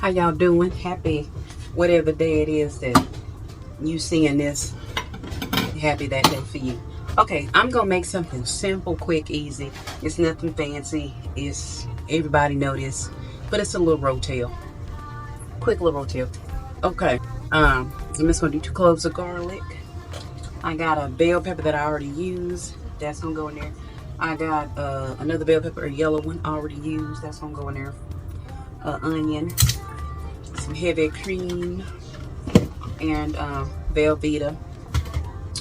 How y'all doing? Happy whatever day it is that you seeing this. Happy that day for you. Okay, I'm gonna make something simple, quick, easy. It's nothing fancy. It's everybody know this, but it's a little rotel. Quick little rotel. Okay. I'm just gonna do 2 cloves of garlic. I got a bell pepper that I already used. That's gonna go in there. I got another bell pepper, a yellow one already used. That's gonna go in there. Onion, some heavy cream, and Velveeta,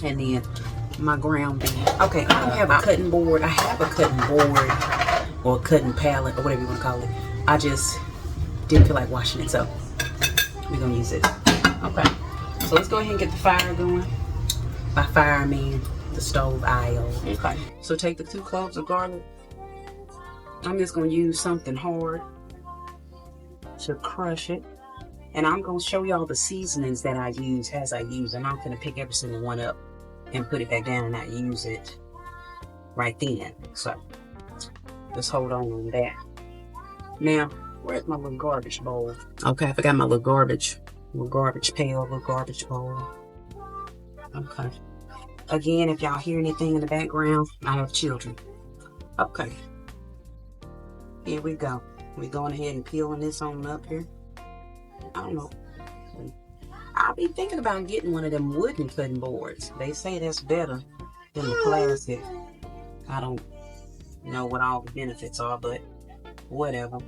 and then my ground beef. Okay, I don't have a cutting board. I have a cutting board or cutting pallet or whatever you want to call it. I just didn't feel like washing it, so we're gonna use it. Okay, so let's go ahead and get the fire going. By fire, I mean the stove aisle. Okay, so take the 2 cloves of garlic. I'm just gonna use something hard to crush it. And I'm going to show y'all the seasonings that I use as I use. And I'm going to pick every single one up and put it back down and not use it right then. So, just hold on that. Now, where's my little garbage bowl? Okay, I forgot my little garbage pail, little garbage bowl. Okay. Again, if y'all hear anything in the background, I have children. Okay. Here we go. We're going ahead and peeling this on up here. I don't know. I'll be thinking about getting one of them wooden cutting boards. They say that's better than the plastic. I don't know what all the benefits are, but whatever.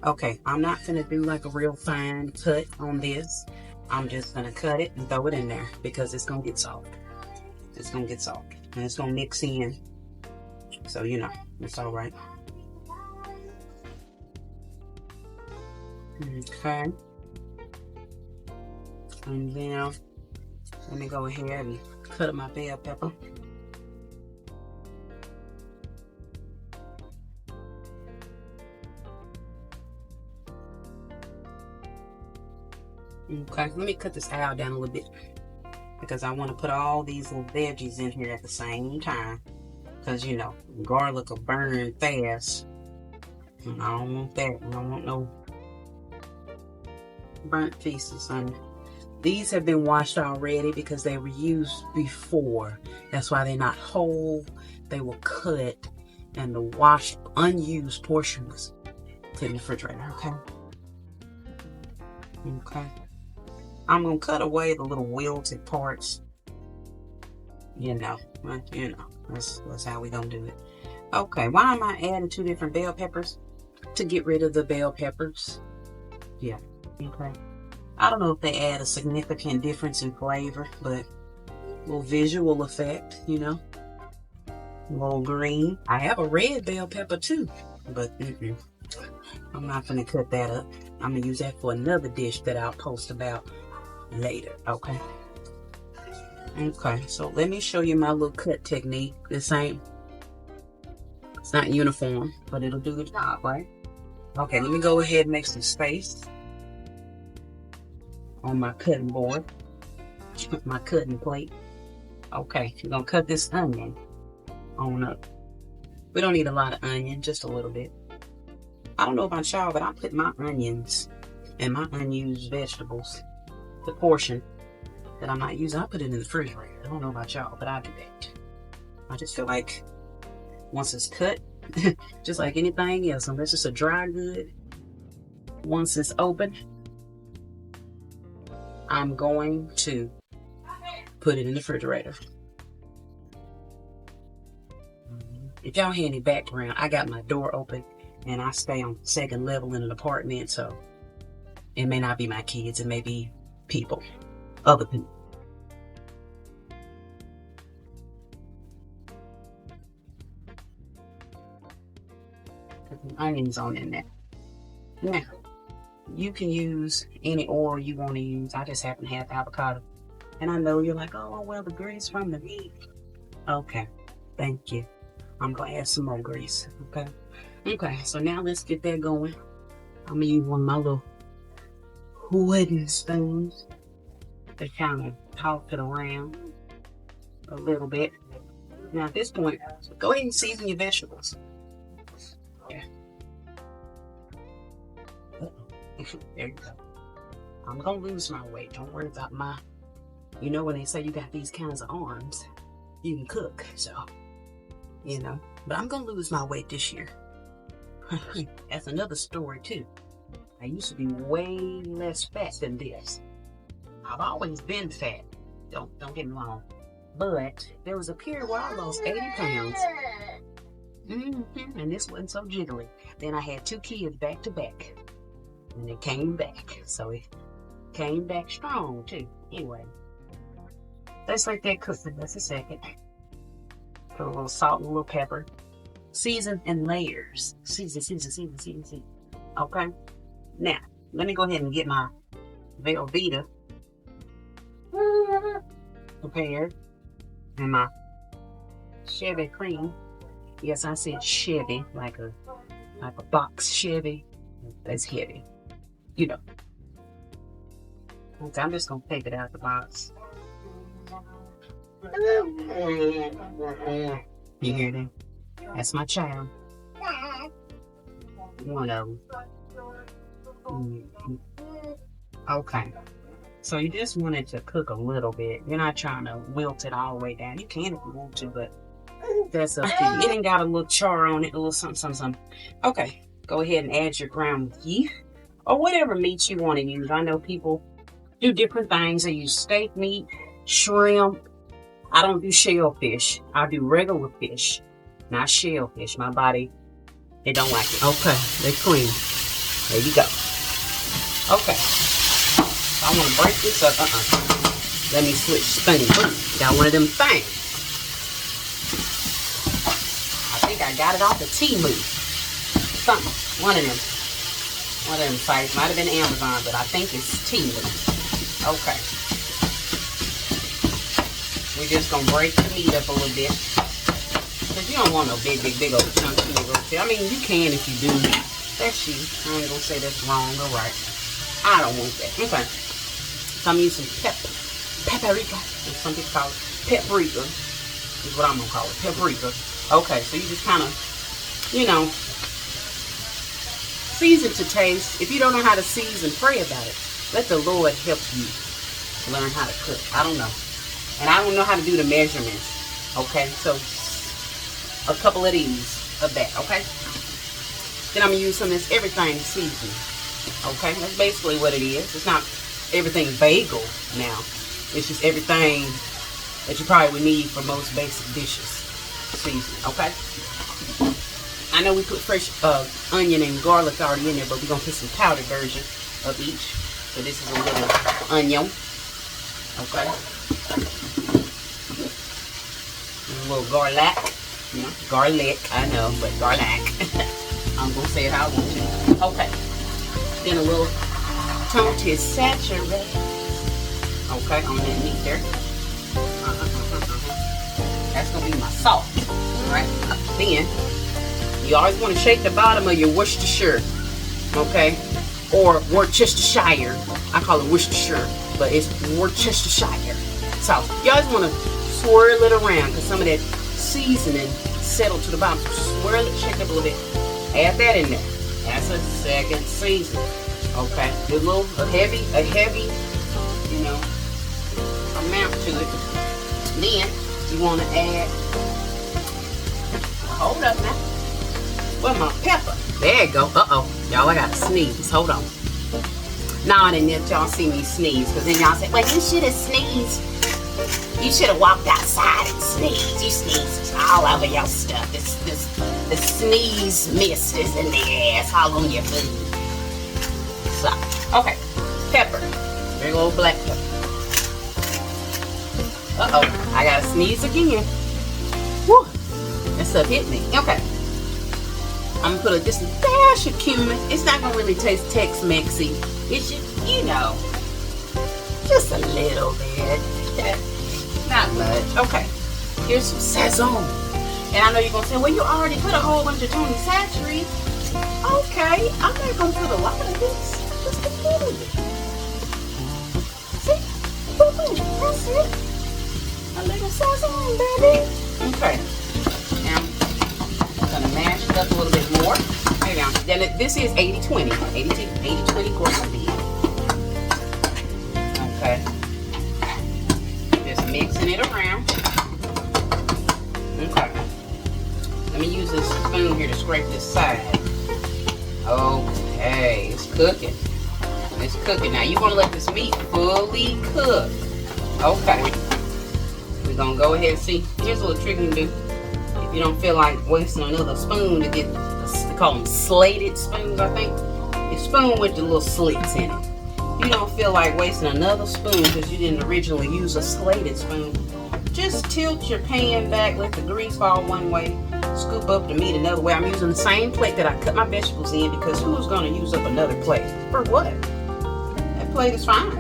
Okay, I'm not gonna do like a real fine cut on this. I'm just gonna cut it and throw it in there because it's gonna get soft. It's gonna get soft and it's gonna mix in. So you know, it's all right. Okay. And then let me go ahead and cut up my bell pepper. Okay, let me cut this aisle down a little bit because I want to put all these little veggies in here at the same time. Because you know, garlic will burn fast. And I don't want that. I don't want no burnt pieces on it. These have been washed already because they were used before. That's why they're not whole. They were cut and the washed unused portion was put in the refrigerator. Okay. I'm gonna cut away the little wilted parts. You know, that's how we gonna do it. Okay, why am I adding 2 different bell peppers? To get rid of the bell peppers. Yeah. Okay. I don't know if they add a significant difference in flavor, but a little visual effect, you know. A little green. I have a red bell pepper too, but I'm not gonna cut that up. I'm gonna use that for another dish that I'll post about later. Okay. Okay, so let me show you my little cut technique. It's not uniform, but it'll do the job, right? Okay, let me go ahead and make some space on my cutting board, my cutting plate. Okay, you're gonna cut this onion on up. We don't need a lot of onion, just a little bit. I don't know about y'all, but I put my onions and my unused vegetables, the portion that I'm not using, I put it in the refrigerator. I don't know about y'all, but I do that. I just feel like once it's cut, just like anything else, unless it's a dry good, once it's open, I'm going to put it in the refrigerator. If y'all hear any background, I got my door open and I stay on the 2nd level in an apartment, so it may not be my kids, it may be people, other people. Put some onions on in there. Now, you can use any oil you want to use. I just happen to have avocado. And I know you're like, oh, well, the grease from the meat. Okay, thank you. I'm going to add some more grease, okay? Okay, so now let's get that going. I'm going to use one of my little wooden spoons to kind of toss it around a little bit. Now at this point, go ahead and season your vegetables. Okay. There you go. I'm gonna lose my weight. Don't worry about my, you know, when they say you got these kinds of arms, you can cook. So, you know, but I'm gonna lose my weight this year. That's another story too. I used to be way less fat than this. I've always been fat. Don't get me wrong. But there was a period where I lost 80 pounds. And this wasn't so jiggly. Then I had 2 kids back to back. And it came back. So it came back strong too. Anyway. Let's let that cook for just a second. Put a little salt and a little pepper. Season in layers. Season. Okay? Now, let me go ahead and get my Velveeta prepared. And my Chevy cream. Yes, I said Chevy, like a box Chevy. That's heavy. You know. Okay, I'm just gonna take it out the box. You hear that? That's my child. One of them. Okay. So you just want it to cook a little bit. You're not trying to wilt it all the way down. You can if you want to, but that's up to you. It ain't got a little char on it, a little something. Okay. Go ahead and add your ground beef or whatever meat you want to use. I know people do different things. They use steak meat, shrimp. I don't do shellfish. I do regular fish, not shellfish. My body, they don't like it. Okay, they're clean. There you go. Okay. I want to break this up. Let me switch spoons. Got one of them things. I think I got it off the Temu. Something. One of them sites. Might have been Amazon, but I think it's Temu. Okay. We're just going to break the meat up a little bit. Because you don't want no big old chunks of Rotel. I mean, you can if you do. That's you. I ain't going to say that's wrong or right. I don't want that. Okay. So I'm using paprika. Some people call it paprika. Is what I'm going to call it. Paprika. Okay. So you just kind of, you know, season to taste. If you don't know how to season, pray about it. Let the Lord help you learn how to cook. I don't know. And I don't know how to do the measurements. Okay, so a couple of these of that, okay? Then I'm going to use some of this everything seasoning. Okay, that's basically what it is. It's not everything bagel now. It's just everything that you probably would need for most basic dishes. Seasoning, okay? I know we put fresh onion and garlic already in there, but we're going to put some powdered version of each. So this is a little onion. Okay. A little garlic. You know, garlic, I know, but garlic. I'm going to say it how I want to. Okay. Then a little toasted Sachere. Okay, on that meat there. That's going to be my salt. Alright. Then, you always want to shake the bottom of your Worcestershire. Okay. Or Wochestershire. I call it Worcestershire, but it's Worcestershire. So, you always want to swirl it around because some of that seasoning settled to the bottom. So swirl it, shake it up a little bit. Add that in there. That's a second season. Okay. Do a heavy, you know, amount to it. Then you want to add, hold up now. Where's my pepper? There you go. Y'all, I got to sneeze. Hold on. Now I didn't let y'all see me sneeze, because then y'all say, well, you should have sneezed. You should have walked outside and sneezed. You sneezed all over your stuff. The sneeze mist is in the ass all on your food. So, okay. Pepper. Big old black pepper. I got to sneeze again. Woo. That stuff hit me. Okay. I'm going to put just a dash of cumin. It's not going to really taste Tex-Mexy. It's just, you know, just a little bit. Not much. Okay. Here's some Sazon. And I know you're going to say, well, you already put a whole bunch of Tony Sachere. Okay. I'm not going to put a lot of this. Just a little bit. See? That's it. A little Sazon, baby. Okay. Now, I'm going to mash it up a little bit more. Maybe then this is 80-20. 80-20 course cooking. It's cooking. Now you want to let this meat fully cook. Okay. We're going to go ahead and see. Here's a little trick you can do. If you don't feel like wasting another spoon to get, they call them slated spoons, I think. A spoon with the little slits in it. You don't feel like wasting another spoon because you didn't originally use a slated spoon. Just tilt your pan back, let the grease fall one way, scoop up the meat another way. I'm using the same plate that I cut my vegetables in because who's going to use up another plate? For what? That plate is fine.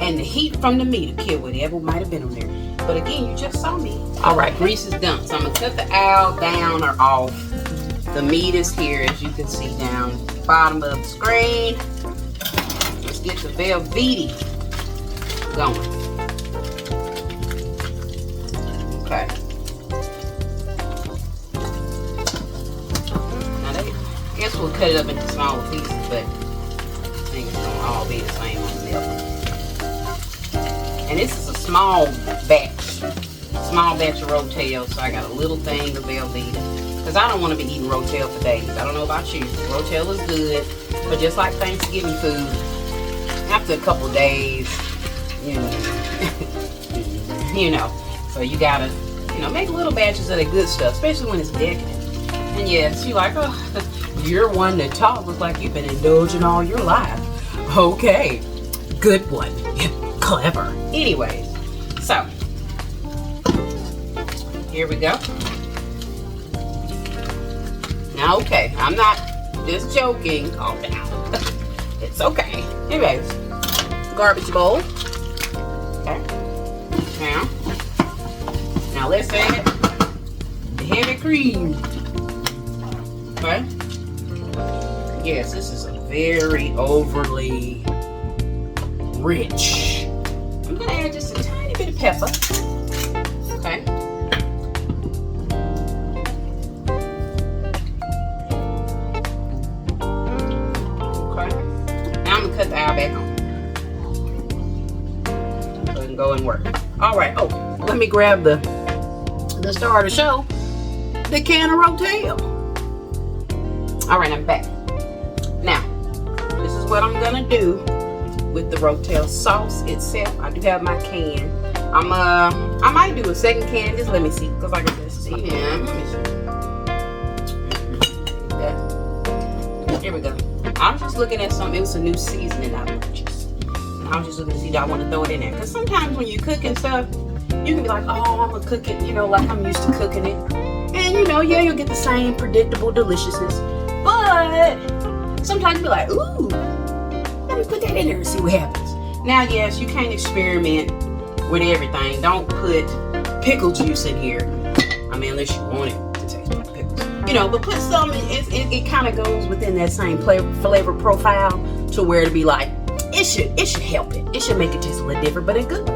And the heat from the meat will kill whatever might have been on there. But again, you just saw me. All right, grease is done. So I'm going to cut the owl down or off. The meat is here, as you can see down the bottom of the screen. Let's get the Velveeta going. Okay. Now I guess we'll cut it up into smaller pieces, but I think it's gonna all be the same on the other. And this is a small batch of Rotel, so I got a little thing of Velveeta. Because I don't want to be eating Rotel for days. I don't know about you. Rotel is good, but just like Thanksgiving food, after a couple of days, you know, so you gotta, make little batches of the good stuff, especially when it's decadent. And yes, you're like, oh, you're one to talk. Looks like you've been indulging all your life. Okay, good one. Clever. Anyways, so here we go. Now, okay, I'm not just joking. Calm down. It's okay. Anyways, garbage bowl. Okay. Now let's add the heavy cream. Okay. Yes, this is a very overly rich. I'm gonna add just a tiny bit of pepper. Okay. Cut the owl back on so it can go and work. All right. Oh, let me grab the star of the show, the can of Rotel. All right, I'm back. Now, this is what I'm gonna do with the Rotel sauce itself. I do have my can. I might do a second can. Just let me see, because I can just see. Yeah, let me see. Here we go. I was just looking at something. It was a new seasoning I purchased. And I was just looking to see, do I want to throw it in there? Because sometimes when you cook and stuff, you can be like, oh, I'm going to cook it, like I'm used to cooking it. And, yeah, you'll get the same predictable deliciousness. But sometimes you'll be like, ooh, let me put that in there and see what happens. Now, yes, you can't experiment with everything. Don't put pickle juice in here. I mean, unless you want it to taste like pickles. But put some, it kind of goes within that same flavor profile to where to be like, it should help it. It should make it taste a little different, but it's good.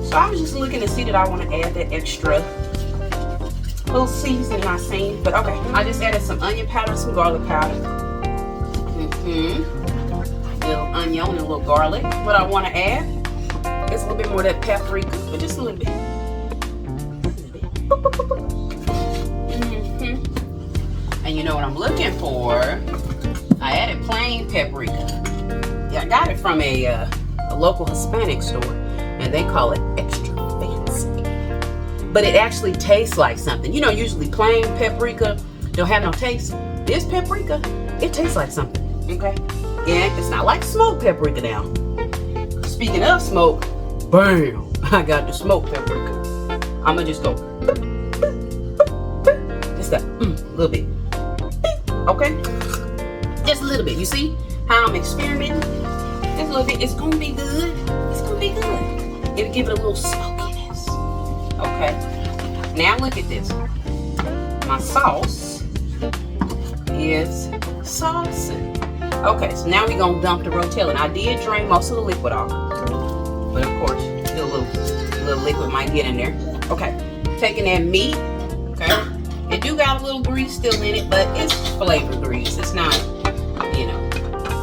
So I was just looking to see that I want to add that extra little seasoning I seen. But okay, I just added some onion powder, some garlic powder. Little onion and a little garlic. What I want to add is a little bit more of that paprika, but just a little bit. And you know what I'm looking for? I added plain paprika. Yeah, I got it from a local Hispanic store, and they call it extra fancy. But it actually tastes like something. Usually plain paprika don't have no taste. This paprika, it tastes like something. Okay? Yeah, it's not like smoked paprika now. Speaking of smoke, bam! I got the smoked paprika. I'm gonna just go just a little bit. Okay? Just a little bit. You see how I'm experimenting? Just a little bit. It's gonna be good. It's gonna be good. It'll give it a little smokiness. Okay. Now look at this. My sauce is saucing. Okay, so now we're gonna dump the Rotel, and I did drain most of the liquid off. But of course, still a little liquid might get in there. Okay, taking that meat. Okay. It do got a little grease still in it, but it's flavor grease. It's not,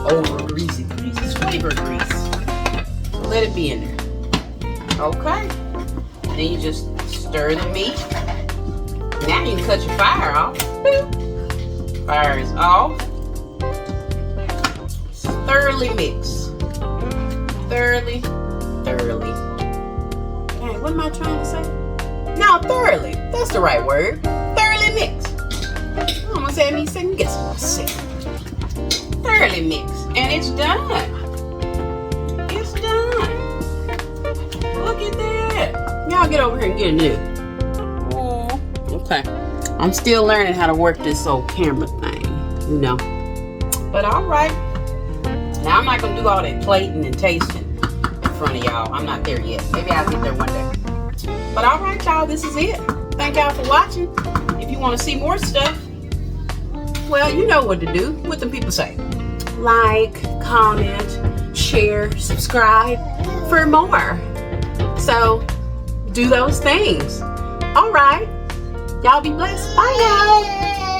over greasy grease. It's flavor grease. So let it be in there. Okay. Then you just stir the meat. Now you can cut your fire off. Fire is off. thoroughly mix. Thoroughly. Hey, what am I trying to say? No, thoroughly. That's the right word. Thoroughly mix. I almost said me second guess what I said. Thoroughly mix. And it's done. It's done. Look at that. Y'all get over here and get a new. Oh, okay. I'm still learning how to work this old camera thing, you know. But alright. Now I'm not going to do all that plating and tasting in front of y'all. I'm not there yet. Maybe I'll get there one day. But alright, y'all, this is it. Thank y'all for watching. If you want to see more stuff, well, you know what to do. What the people say. Like, comment, share, subscribe for more. So, do those things. Alright. Y'all be blessed. Bye, y'all.